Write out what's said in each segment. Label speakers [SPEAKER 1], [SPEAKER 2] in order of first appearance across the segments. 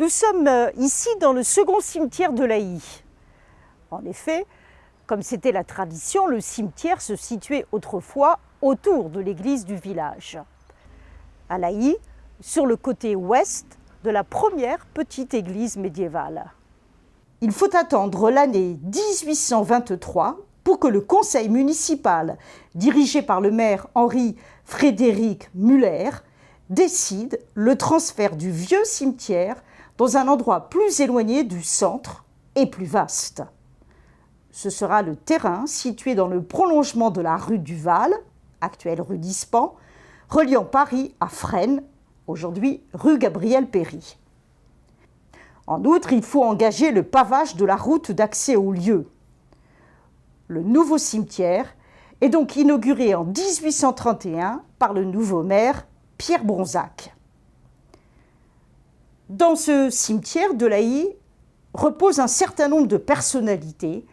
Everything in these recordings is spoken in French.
[SPEAKER 1] Nous sommes ici dans le second cimetière de Laï. En effet, comme c'était la tradition, le cimetière se situait autrefois autour de l'église du village. À Laï, sur le côté ouest de la première petite église médiévale. Il faut attendre l'année 1823 pour que le conseil municipal, dirigé par le maire Henri Frédéric Müller, décide le transfert du vieux cimetière dans un endroit plus éloigné du centre et plus vaste. Ce sera le terrain situé dans le prolongement de la rue du Val, actuelle rue d'Ispan, reliant Paris à Fresnes, aujourd'hui rue Gabriel-Péri. En outre, il faut engager le pavage de la route d'accès au lieu. Le nouveau cimetière est donc inauguré en 1831 par le nouveau maire Pierre Bronzac. Dans ce cimetière de Laï repose un certain nombre de personnalités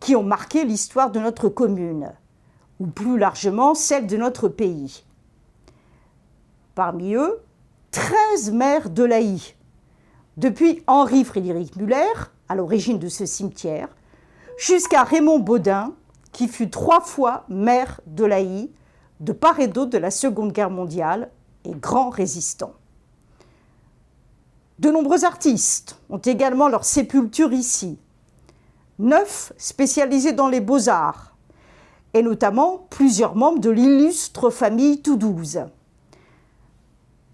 [SPEAKER 1] qui ont marqué l'histoire de notre commune, ou plus largement celle de notre pays. Parmi eux, 13 maires de Laï, depuis Henri Frédéric Müller, à l'origine de ce cimetière, jusqu'à Raymond Bodin, qui fut 3 fois maire de Laï, de part et d'autre de la Seconde Guerre mondiale, et grand résistant. De nombreux artistes ont également leur sépulture ici. 9 spécialisés dans les beaux-arts, et notamment plusieurs membres de l'illustre famille Toudouse.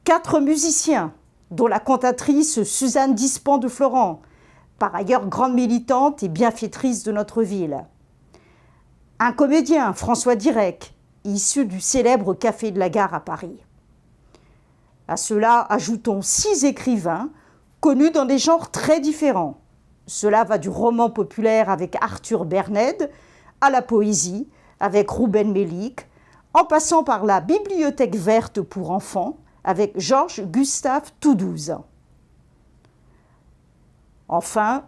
[SPEAKER 1] 4 musiciens, dont la cantatrice Suzanne Dispan de Florent, par ailleurs grande militante et bienfaitrice de notre ville. Un comédien, François Direc, issu du célèbre Café de la Gare à Paris. À cela, ajoutons 6 écrivains connus dans des genres très différents. Cela va du roman populaire avec Arthur Berned à la poésie avec Rouben Mélic, en passant par la bibliothèque verte pour enfants avec Georges Gustave Toudouse. Enfin,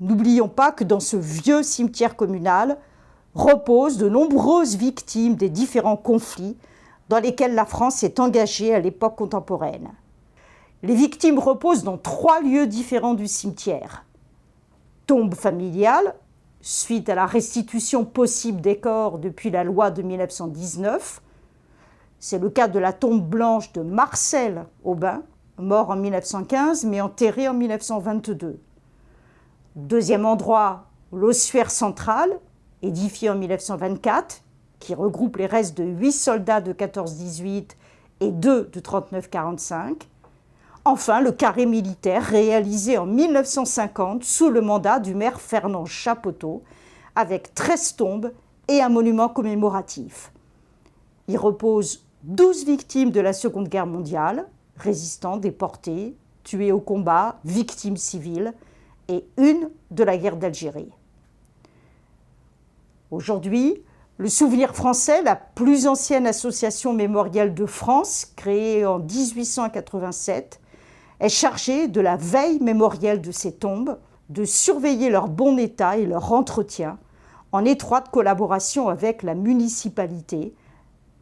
[SPEAKER 1] n'oublions pas que dans ce vieux cimetière communal reposent de nombreuses victimes des différents conflits dans lesquels la France s'est engagée à l'époque contemporaine. Les victimes reposent dans 3 lieux différents du cimetière. Tombe familiale, suite à la restitution possible des corps depuis la loi de 1919. C'est le cas de la tombe blanche de Marcel Aubin, mort en 1915 mais enterré en 1922. Deuxième endroit, l'ossuaire central, édifié en 1924, qui regroupe les restes de 8 soldats de 14-18 et 2 de 39-45. Enfin, le carré militaire réalisé en 1950 sous le mandat du maire Fernand Chapoteau, avec 13 tombes et un monument commémoratif. Il repose 12 victimes de la Seconde Guerre mondiale, résistants, déportés, tués au combat, victimes civiles, et 1 de la guerre d'Algérie. Aujourd'hui, le Souvenir français, la plus ancienne association mémorielle de France, créée en 1887, est chargée de la veille mémorielle de ces tombes, de surveiller leur bon état et leur entretien, en étroite collaboration avec la municipalité.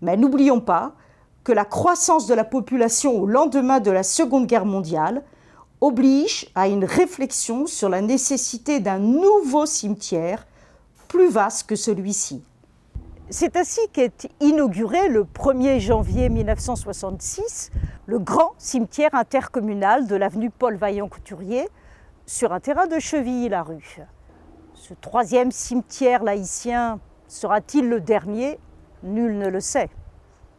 [SPEAKER 1] Mais n'oublions pas que la croissance de la population au lendemain de la Seconde Guerre mondiale oblige à une réflexion sur la nécessité d'un nouveau cimetière plus vaste que celui-ci. C'est ainsi qu'est inauguré le 1er janvier 1966 le grand cimetière intercommunal de l'avenue Paul Vaillant-Couturier sur un terrain de Chevilly-la-Rue. Ce 3e cimetière laïcien sera-t-il le dernier? Nul ne le sait.